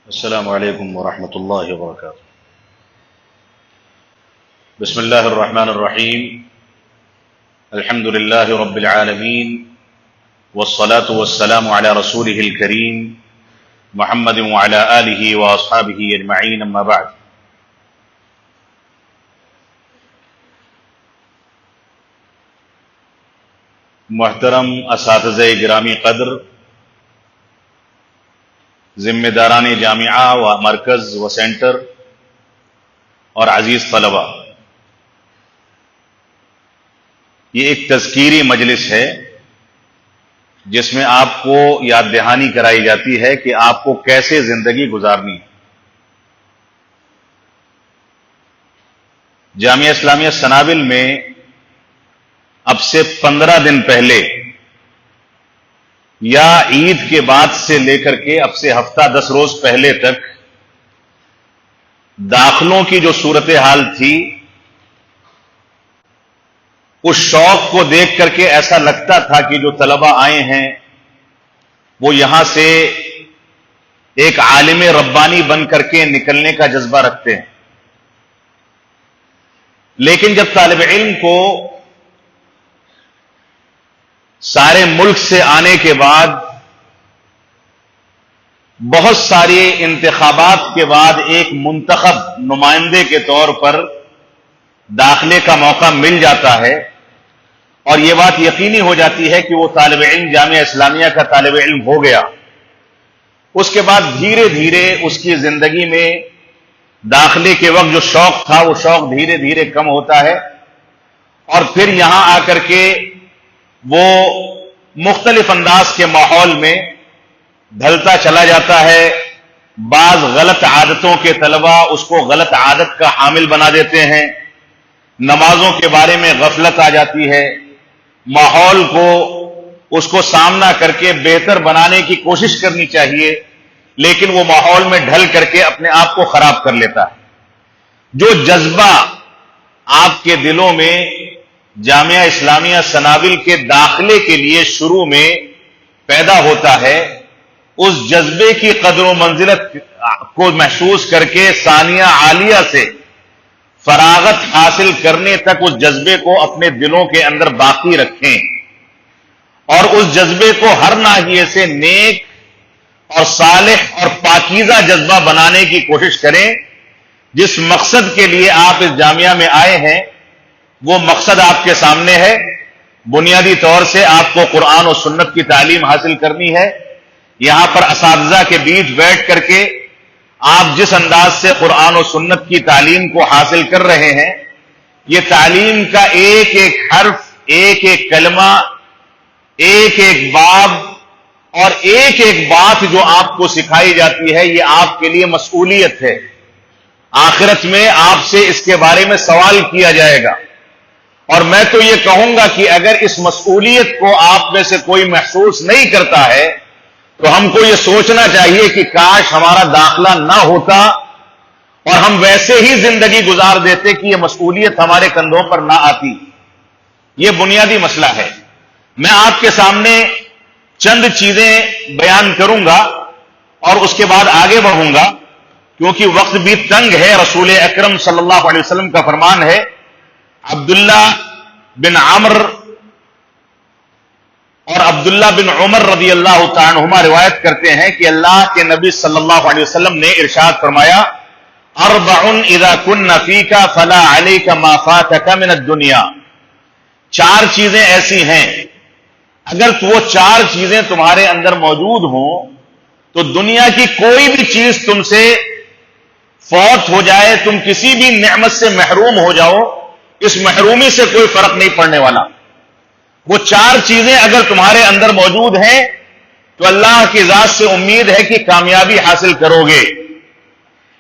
السلام علیکم ورحمۃ اللہ وبرکاتہ۔ بسم اللہ الرحمن الرحیم، الحمد للہ رب العالمین، والصلاة والسلام علی رسولہ الکریم محمد وعلی آلہ واصحابہ اجمعین، اما بعد۔ محترم اساتذہ گرامی قدر، ذمہ داران جامعہ و مرکز و سینٹر اور عزیز طلبہ، یہ ایک تذکیری مجلس ہے جس میں آپ کو یاد دہانی کرائی جاتی ہے کہ آپ کو کیسے زندگی گزارنی ہے۔ جامعہ اسلامیہ سنابل میں اب سے 15 دن پہلے یا عید کے بعد سے لے کر کے اب سے ہفتہ 10 روز پہلے تک داخلوں کی جو صورتحال تھی، اس شوق کو دیکھ کر کے ایسا لگتا تھا کہ جو طلبہ آئے ہیں وہ یہاں سے ایک عالم ربانی بن کر کے نکلنے کا جذبہ رکھتے ہیں، لیکن جب طالب علم کو سارے ملک سے آنے کے بعد بہت ساری انتخابات کے بعد ایک منتخب نمائندے کے طور پر داخلے کا موقع مل جاتا ہے اور یہ بات یقینی ہو جاتی ہے کہ وہ طالب علم جامعہ اسلامیہ کا طالب علم ہو گیا، اس کے بعد دھیرے دھیرے اس کی زندگی میں داخلے کے وقت جو شوق تھا وہ شوق دھیرے دھیرے کم ہوتا ہے، اور پھر یہاں آ کر کے وہ مختلف انداز کے ماحول میں ڈھلتا چلا جاتا ہے۔ بعض غلط عادتوں کے طلبہ اس کو غلط عادت کا حامل بنا دیتے ہیں، نمازوں کے بارے میں غفلت آ جاتی ہے، ماحول کو اس کو سامنا کر کے بہتر بنانے کی کوشش کرنی چاہیے، لیکن وہ ماحول میں ڈھل کر کے اپنے آپ کو خراب کر لیتا ہے۔ جو جذبہ آپ کے دلوں میں جامعہ اسلامیہ سنابل کے داخلے کے لیے شروع میں پیدا ہوتا ہے، اس جذبے کی قدر و منزلت کو محسوس کر کے ثانیہ عالیہ سے فراغت حاصل کرنے تک اس جذبے کو اپنے دلوں کے اندر باقی رکھیں، اور اس جذبے کو ہر ناحیے سے نیک اور صالح اور پاکیزہ جذبہ بنانے کی کوشش کریں۔ جس مقصد کے لیے آپ اس جامعہ میں آئے ہیں وہ مقصد آپ کے سامنے ہے۔ بنیادی طور سے آپ کو قرآن و سنت کی تعلیم حاصل کرنی ہے۔ یہاں پر اساتذہ کے بیچ بیٹھ کر کے آپ جس انداز سے قرآن و سنت کی تعلیم کو حاصل کر رہے ہیں، یہ تعلیم کا ایک ایک حرف، ایک ایک کلمہ، ایک ایک باب اور ایک ایک بات جو آپ کو سکھائی جاتی ہے، یہ آپ کے لیے مسئولیت ہے۔ آخرت میں آپ سے اس کے بارے میں سوال کیا جائے گا، اور میں تو یہ کہوں گا کہ اگر اس مسئولیت کو آپ میں سے کوئی محسوس نہیں کرتا ہے تو ہم کو یہ سوچنا چاہیے کہ کاش ہمارا داخلہ نہ ہوتا اور ہم ویسے ہی زندگی گزار دیتے کہ یہ مسئولیت ہمارے کندھوں پر نہ آتی۔ یہ بنیادی مسئلہ ہے۔ میں آپ کے سامنے چند چیزیں بیان کروں گا اور اس کے بعد آگے بڑھوں گا، کیونکہ وقت بھی تنگ ہے۔ رسول اکرم صلی اللہ علیہ وسلم کا فرمان ہے، عبداللہ بن عمرو اور عبداللہ بن عمر رضی اللہ تعالی عنہما روایت کرتے ہیں کہ اللہ کے نبی صلی اللہ علیہ وسلم نے ارشاد فرمایا، اربع اذا کن فیک فلا علیک ما فاتک من الدنیا۔ 4 چیزیں ایسی ہیں، اگر وہ 4 چیزیں تمہارے اندر موجود ہوں تو دنیا کی کوئی بھی چیز تم سے فوت ہو جائے، تم کسی بھی نعمت سے محروم ہو جاؤ، اس محرومی سے کوئی فرق نہیں پڑنے والا۔ وہ 4 چیزیں اگر تمہارے اندر موجود ہیں تو اللہ کی ذات سے امید ہے کہ کامیابی حاصل کرو گے۔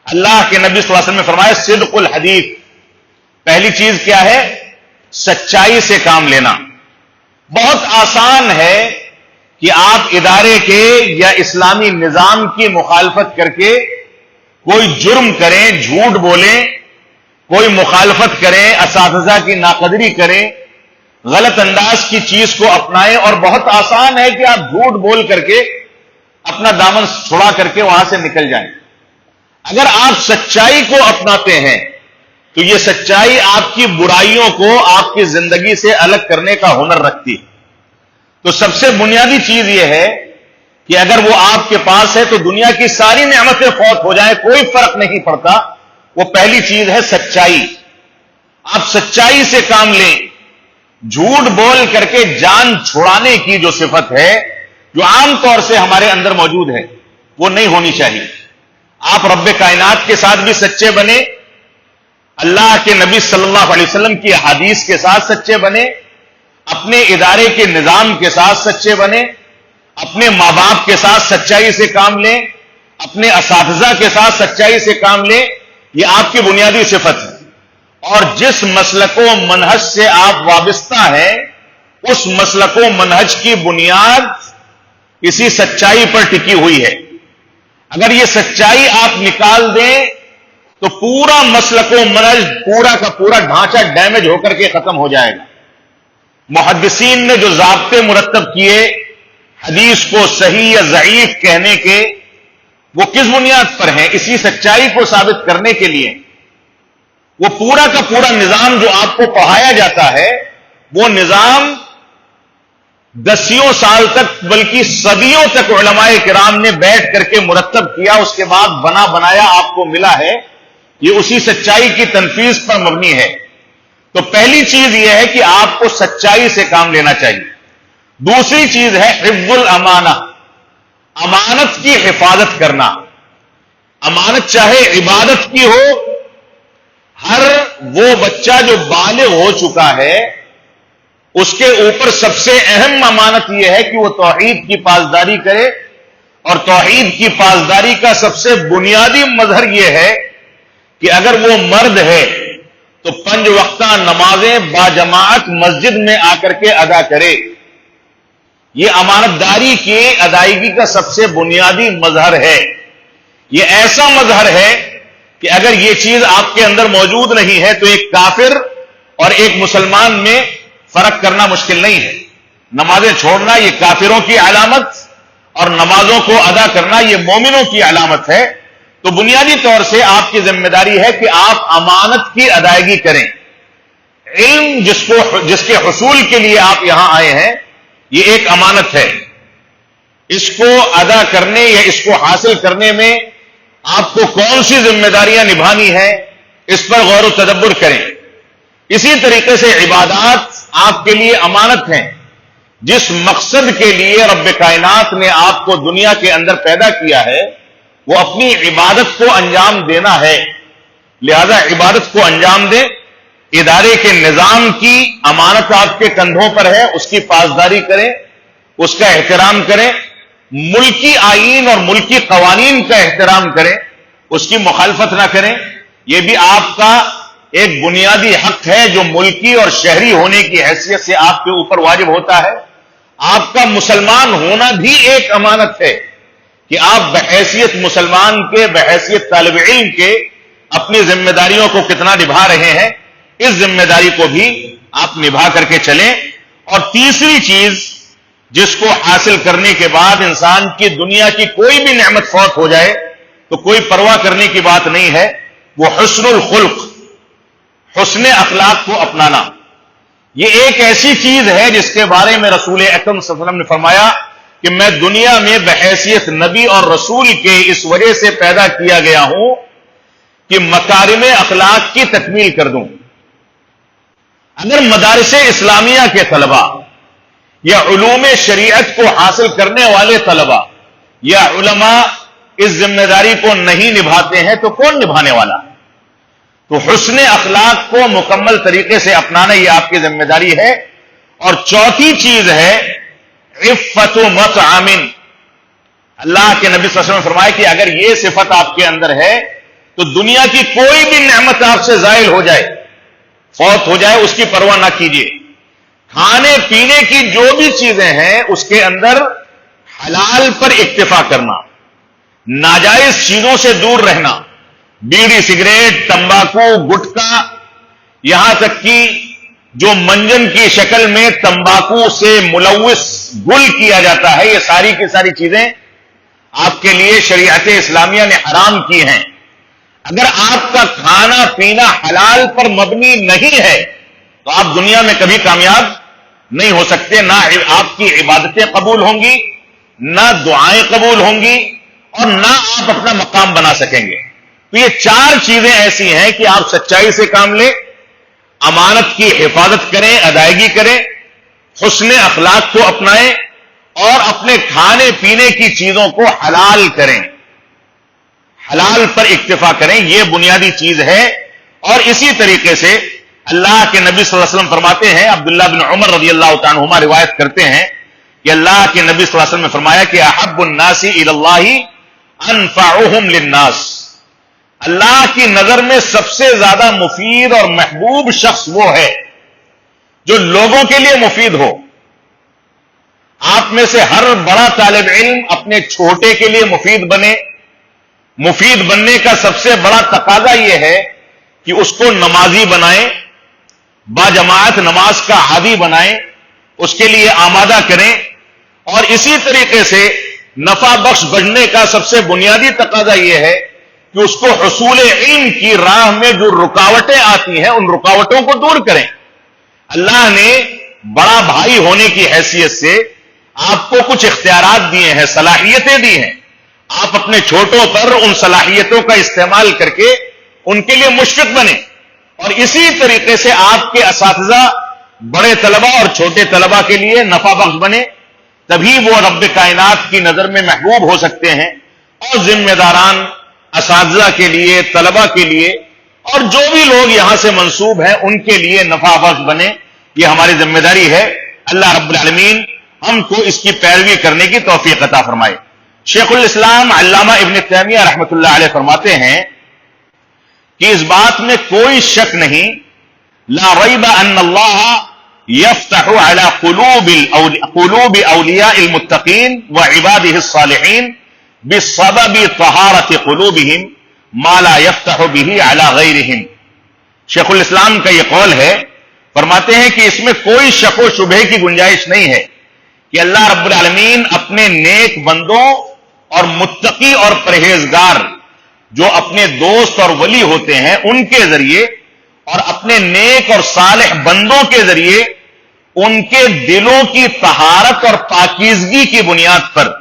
اللہ کے نبی صلی اللہ علیہ وسلم نے فرمایا، صدق الحدیث۔ پہلی چیز کیا ہے؟ سچائی سے کام لینا۔ بہت آسان ہے کہ آپ ادارے کے یا اسلامی نظام کی مخالفت کر کے کوئی جرم کریں، جھوٹ بولیں، کوئی مخالفت کریں، اساتذہ کی ناقدری کریں، غلط انداز کی چیز کو اپنائیں، اور بہت آسان ہے کہ آپ جھوٹ بول کر کے اپنا دامن چھڑا کر کے وہاں سے نکل جائیں۔ اگر آپ سچائی کو اپناتے ہیں تو یہ سچائی آپ کی برائیوں کو آپ کی زندگی سے الگ کرنے کا ہنر رکھتی ہے. تو سب سے بنیادی چیز یہ ہے کہ اگر وہ آپ کے پاس ہے تو دنیا کی ساری نعمتیں فوت ہو جائیں کوئی فرق نہیں پڑتا. وہ پہلی چیز ہے سچائی. آپ سچائی سے کام لیں. جھوٹ بول کر کے جان چھڑانے کی جو صفت ہے جو عام طور سے ہمارے اندر موجود ہے وہ نہیں ہونی چاہیے. آپ رب کائنات کے ساتھ بھی سچے بنے, اللہ کے نبی صلی اللہ علیہ وسلم کی احادیث کے ساتھ سچے بنے, اپنے ادارے کے نظام کے ساتھ سچے بنے, اپنے ماں باپ کے ساتھ سچائی سے کام لیں, اپنے اساتذہ کے ساتھ سچائی سے کام لیں. یہ آپ کی بنیادی صفت ہے. اور جس مسلک و منہج سے آپ وابستہ ہیں اس مسلک و منہج کی بنیاد کسی سچائی پر ٹکی ہوئی ہے. اگر یہ سچائی آپ نکال دیں تو پورا مسلک و منہج پورا کا پورا ڈھانچہ ڈیمیج ہو کر کے ختم ہو جائے گا. محدثین نے جو ضابطے مرتب کیے حدیث کو صحیح یا ضعیف کہنے کے, وہ کس بنیاد پر ہیں؟ اسی سچائی کو ثابت کرنے کے لیے. وہ پورا کا پورا نظام جو آپ کو پڑھایا جاتا ہے وہ نظام دسیوں سال تک بلکہ صدیوں تک علماء کرام نے بیٹھ کر کے مرتب کیا, اس کے بعد بنا بنایا آپ کو ملا ہے. یہ اسی سچائی کی تنفیذ پر مبنی ہے. تو پہلی چیز یہ ہے کہ آپ کو سچائی سے کام لینا چاہیے. دوسری چیز ہے حفظ الامانہ, امانت کی حفاظت کرنا. امانت چاہے عبادت کی ہو, ہر وہ بچہ جو بالغ ہو چکا ہے اس کے اوپر سب سے اہم امانت یہ ہے کہ وہ توحید کی پاسداری کرے. اور توحید کی پاسداری کا سب سے بنیادی مظہر یہ ہے کہ اگر وہ مرد ہے تو 5 وقتہ نمازیں باجماعت مسجد میں آ کر کے ادا کرے. یہ امانت داری کی ادائیگی کا سب سے بنیادی مظہر ہے. یہ ایسا مظہر ہے کہ اگر یہ چیز آپ کے اندر موجود نہیں ہے تو ایک کافر اور ایک مسلمان میں فرق کرنا مشکل نہیں ہے. نمازیں چھوڑنا یہ کافروں کی علامت اور نمازوں کو ادا کرنا یہ مومنوں کی علامت ہے. تو بنیادی طور سے آپ کی ذمہ داری ہے کہ آپ امانت کی ادائیگی کریں. علم جس کے حصول کے لیے آپ یہاں آئے ہیں یہ ایک امانت ہے. اس کو ادا کرنے یا اس کو حاصل کرنے میں آپ کو کون سی ذمہ داریاں نبھانی ہیں اس پر غور و تدبر کریں. اسی طریقے سے عبادات آپ کے لیے امانت ہیں. جس مقصد کے لیے رب کائنات نے آپ کو دنیا کے اندر پیدا کیا ہے وہ اپنی عبادت کو انجام دینا ہے. لہذا عبادت کو انجام دیں. ادارے کے نظام کی امانت آپ کے کندھوں پر ہے, اس کی پاسداری کریں, اس کا احترام کریں. ملکی آئین اور ملکی قوانین کا احترام کریں, اس کی مخالفت نہ کریں. یہ بھی آپ کا ایک بنیادی حق ہے جو ملکی اور شہری ہونے کی حیثیت سے آپ کے اوپر واجب ہوتا ہے. آپ کا مسلمان ہونا بھی ایک امانت ہے کہ آپ بحیثیت مسلمان کے, بحیثیت طالب علم کے اپنی ذمہ داریوں کو کتنا نبھا رہے ہیں. اس ذمہ داری کو بھی آپ نبھا کر کے چلیں. اور تیسری چیز جس کو حاصل کرنے کے بعد انسان کی دنیا کی کوئی بھی نعمت فوت ہو جائے تو کوئی پرواہ کرنے کی بات نہیں ہے, وہ حسن الخلق, حسن اخلاق کو اپنانا. یہ ایک ایسی چیز ہے جس کے بارے میں رسول اکرم صلی اللہ علیہ وسلم نے فرمایا کہ میں دنیا میں بحیثیت نبی اور رسول کے اس وجہ سے پیدا کیا گیا ہوں کہ مکارم اخلاق کی تکمیل کر دوں. اگر مدارس اسلامیہ کے طلباء یا علوم شریعت کو حاصل کرنے والے طلباء یا علماء اس ذمہ داری کو نہیں نبھاتے ہیں تو کون نبھانے والا ہے؟ تو حسن اخلاق کو مکمل طریقے سے اپنانا یہ آپ کی ذمہ داری ہے. اور چوتھی چیز ہے عفت مطعم. اللہ کے نبی صلی اللہ علیہ وسلم نے فرمایا کہ اگر یہ صفت آپ کے اندر ہے تو دنیا کی کوئی بھی نعمت آپ سے زائل ہو جائے, فوت ہو جائے, اس کی پرواہ نہ کیجیے. کھانے پینے کی جو بھی چیزیں ہیں اس کے اندر حلال پر اکتفا کرنا, ناجائز چیزوں سے دور رہنا. بیڑی, سگریٹ, تمباکو, گٹکا, یہاں تک کہ جو منجن کی شکل میں تمباکو سے ملوث گل کیا جاتا ہے, یہ ساری کی ساری چیزیں آپ کے لیے شریعت اسلامیہ نے حرام کی ہیں. اگر آپ کا کھانا پینا حلال پر مبنی نہیں ہے تو آپ دنیا میں کبھی کامیاب نہیں ہو سکتے. نہ آپ کی عبادتیں قبول ہوں گی، نہ دعائیں قبول ہوں گی، اور نہ آپ اپنا مقام بنا سکیں گے. تو یہ چار چیزیں ایسی ہیں کہ آپ سچائی سے کام لیں، امانت کی حفاظت کریں، ادائیگی کریں، حسن اخلاق کو اپنائیں، اور اپنے کھانے پینے کی چیزوں کو حلال کریں، حلال پر اکتفا کریں. یہ بنیادی چیز ہے. اور اسی طریقے سے اللہ کے نبی صلی اللہ علیہ وسلم فرماتے ہیں، عبداللہ بن عمر رضی اللہ تعالیٰ عنہما روایت کرتے ہیں کہ اللہ کے نبی صلی اللہ علیہ وسلم نے فرمایا کہ احب الناس الی اللہ انفعهم للناس. اللہ کی نظر میں سب سے زیادہ مفید اور محبوب شخص وہ ہے جو لوگوں کے لیے مفید ہو. آپ میں سے ہر بڑا طالب علم اپنے چھوٹے کے لیے مفید بنے. مفید بننے کا سب سے بڑا تقاضا یہ ہے کہ اس کو نمازی بنائیں، باجماعت نماز کا عادی بنائیں، اس کے لیے آمادہ کریں. اور اسی طریقے سے نفع بخش بننے کا سب سے بنیادی تقاضا یہ ہے کہ اس کو حصول علم کی راہ میں جو رکاوٹیں آتی ہیں ان رکاوٹوں کو دور کریں. اللہ نے بڑا بھائی ہونے کی حیثیت سے آپ کو کچھ اختیارات دیے ہیں، صلاحیتیں دی ہیں. آپ اپنے چھوٹوں پر ان صلاحیتوں کا استعمال کر کے ان کے لیے مشفق بنیں. اور اسی طریقے سے آپ کے اساتذہ بڑے طلبہ اور چھوٹے طلبہ کے لیے نفع بخش بنے. تبھی وہ رب کائنات کی نظر میں محبوب ہو سکتے ہیں. اور ذمہ داران اساتذہ کے لیے، طلبہ کے لیے، اور جو بھی لوگ یہاں سے منسوب ہیں ان کے لیے نفع بخش بنے. یہ ہماری ذمہ داری ہے. اللہ رب العالمین ہم کو اس کی پیروی کرنے کی توفیق عطا فرمائے. شیخ الاسلام علامہ ابن تیمیہ رحمۃ اللہ علیہ فرماتے ہیں کہ اس بات میں کوئی شک نہیں، لا ریب ان اللہ یفتح علی قلوب اولیاء المتقین وعباده الصالحین بسبب طہارت قلوبہم ما لا یفتح به علی غیرہم. شیخ الاسلام کا یہ قول ہے، فرماتے ہیں کہ اس میں کوئی شک و شبہ کی گنجائش نہیں ہے کہ اللہ رب العالمین اپنے نیک بندوں اور متقی اور پرہیزگار جو اپنے دوست اور ولی ہوتے ہیں ان کے ذریعے اور اپنے نیک اور صالح بندوں کے ذریعے ان کے دلوں کی طہارت اور پاکیزگی کی بنیاد پر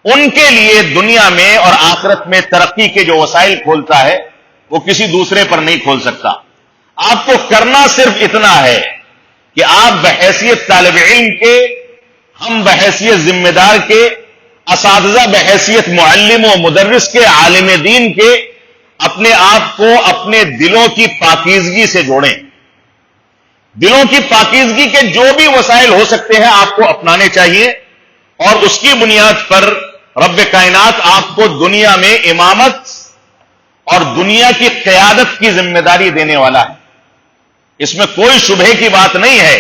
ان کے لیے دنیا میں اور آخرت میں ترقی کے جو وسائل کھولتا ہے وہ کسی دوسرے پر نہیں کھول سکتا. آپ کو کرنا صرف اتنا ہے کہ آپ بحیثیت طالب علم کے، ہم بحیثیت ذمہ دار کے، اساتذہ بحیثیت معلم و مدرس کے، عالم دین کے، اپنے آپ کو اپنے دلوں کی پاکیزگی سے جوڑیں. دلوں کی پاکیزگی کے جو بھی وسائل ہو سکتے ہیں آپ کو اپنانے چاہیے. اور اس کی بنیاد پر رب کائنات آپ کو دنیا میں امامت اور دنیا کی قیادت کی ذمہ داری دینے والا ہے. اس میں کوئی شبہ کی بات نہیں ہے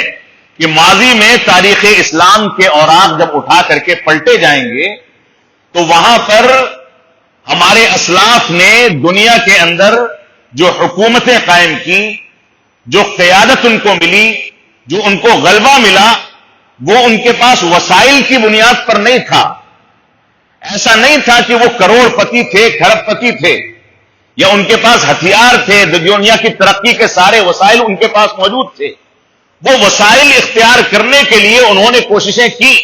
کہ ماضی میں تاریخ اسلام کے اوراق جب اٹھا کر کے پلٹے جائیں گے تو وہاں پر ہمارے اسلاف نے دنیا کے اندر جو حکومتیں قائم کی، جو قیادت ان کو ملی، جو ان کو غلبہ ملا، وہ ان کے پاس وسائل کی بنیاد پر نہیں تھا. ایسا نہیں تھا کہ وہ کروڑ پتی تھے، کھرب پتی تھے، یا ان کے پاس ہتھیار تھے، دنیا کی ترقی کے سارے وسائل ان کے پاس موجود تھے. وہ وسائل اختیار کرنے کے لیے انہوں نے کوششیں کی،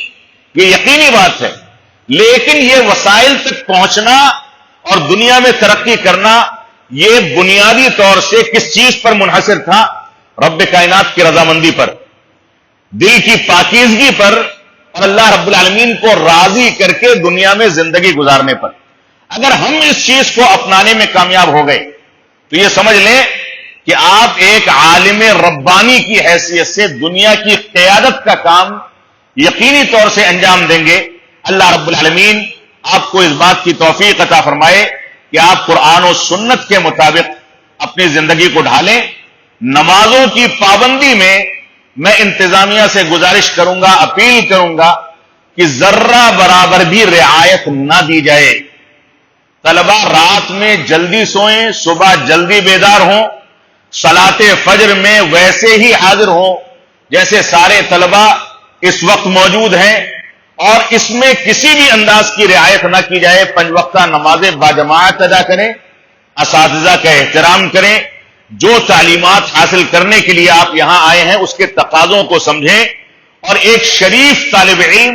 یہ یقینی بات ہے. لیکن یہ وسائل تک پہنچنا اور دنیا میں ترقی کرنا یہ بنیادی طور سے کس چیز پر منحصر تھا؟ رب کائنات کی رضامندی پر، دل کی پاکیزگی پر، اور اللہ رب العالمین کو راضی کر کے دنیا میں زندگی گزارنے پر. اگر ہم اس چیز کو اپنانے میں کامیاب ہو گئے تو یہ سمجھ لیں کہ آپ ایک عالم ربانی کی حیثیت سے دنیا کی قیادت کا کام یقینی طور سے انجام دیں گے. اللہ رب العالمین آپ کو اس بات کی توفیق عطا فرمائے کہ آپ قرآن و سنت کے مطابق اپنی زندگی کو ڈھالیں. نمازوں کی پابندی میں انتظامیہ سے گزارش کروں گا، اپیل کروں گا کہ ذرہ برابر بھی رعایت نہ دی جائے. طلبہ رات میں جلدی سوئیں، صبح جلدی بیدار ہوں، صلاۃ فجر میں ویسے ہی حاضر ہوں جیسے سارے طلبہ اس وقت موجود ہیں، اور اس میں کسی بھی انداز کی رعایت نہ کی جائے. 5 وقتہ نمازیں باجماعت ادا کریں، اساتذہ کا احترام کریں، جو تعلیمات حاصل کرنے کے لیے آپ یہاں آئے ہیں اس کے تقاضوں کو سمجھیں، اور ایک شریف طالب علم،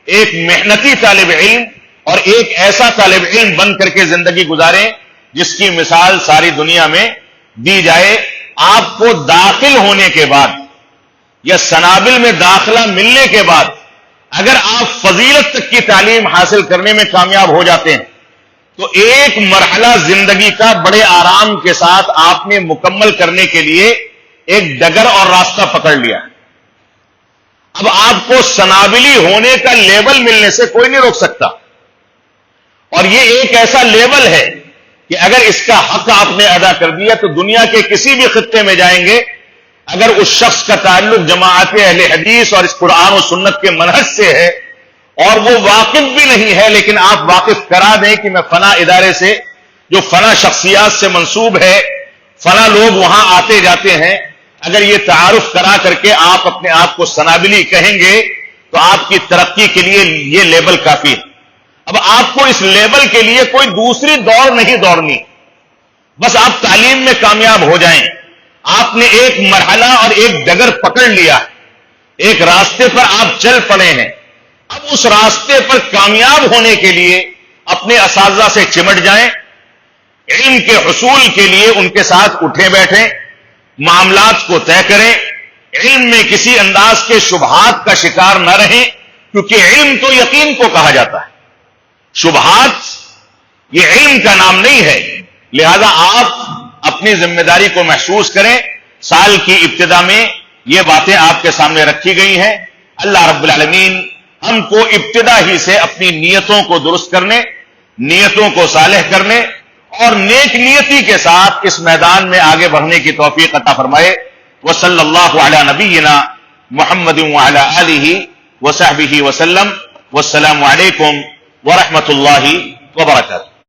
ایک محنتی طالب علم اور ایک ایسا طالب علم بن کر کے زندگی گزاریں جس کی مثال ساری دنیا میں دی جائے۔ آپ کو داخل ہونے کے بعد یا سنابل میں داخلہ ملنے کے بعد اگر آپ فضیلت تک کی تعلیم حاصل کرنے میں کامیاب ہو جاتے ہیں تو ایک مرحلہ زندگی کا بڑے آرام کے ساتھ آپ نے مکمل کرنے کے لیے ایک ڈگر اور راستہ پکڑ لیا۔ اب آپ کو سنابلی ہونے کا لیبل ملنے سے کوئی نہیں روک سکتا، اور یہ ایک ایسا لیبل ہے کہ اگر اس کا حق آپ نے ادا کر دیا تو دنیا کے کسی بھی خطے میں جائیں گے، اگر اس شخص کا تعلق جماعت اہل حدیث اور اس قرآن و سنت کے منہج سے ہے اور وہ واقف بھی نہیں ہے، لیکن آپ واقف کرا دیں کہ میں فلاں ادارے سے جو فلاں شخصیات سے منسوب ہے، فلاں لوگ وہاں آتے جاتے ہیں، اگر یہ تعارف کرا کر کے آپ اپنے آپ کو سنابلی کہیں گے تو آپ کی ترقی کے لیے یہ لیبل کافی ہے۔ اب آپ کو اس لیبل کے لیے کوئی دوسری دوڑ نہیں دوڑنی، بس آپ تعلیم میں کامیاب ہو جائیں۔ آپ نے ایک مرحلہ اور ایک ڈگر پکڑ لیا، ایک راستے پر آپ چل پڑے ہیں۔ اب اس راستے پر کامیاب ہونے کے لیے اپنے اساتذہ سے چمٹ جائیں، علم کے حصول کے لیے ان کے ساتھ اٹھے بیٹھیں، معاملات کو طے کریں، علم میں کسی انداز کے شبہات کا شکار نہ رہیں، کیونکہ علم تو یقین کو کہا جاتا ہے، شبہات یہ علم کا نام نہیں ہے۔ لہذا آپ اپنی ذمہ داری کو محسوس کریں۔ سال کی ابتدا میں یہ باتیں آپ کے سامنے رکھی گئی ہیں۔ اللہ رب العالمین ہم کو ابتدا ہی سے اپنی نیتوں کو درست کرنے، نیتوں کو صالح کرنے اور نیک نیتی کے ساتھ اس میدان میں آگے بڑھنے کی توفیق عطا فرمائے۔ وصلی اللہ علی نبینا محمد وعلی آلہ وصحبہ وسلم۔ والسلام علیکم ورحمۃ اللہ وبرکاتہ۔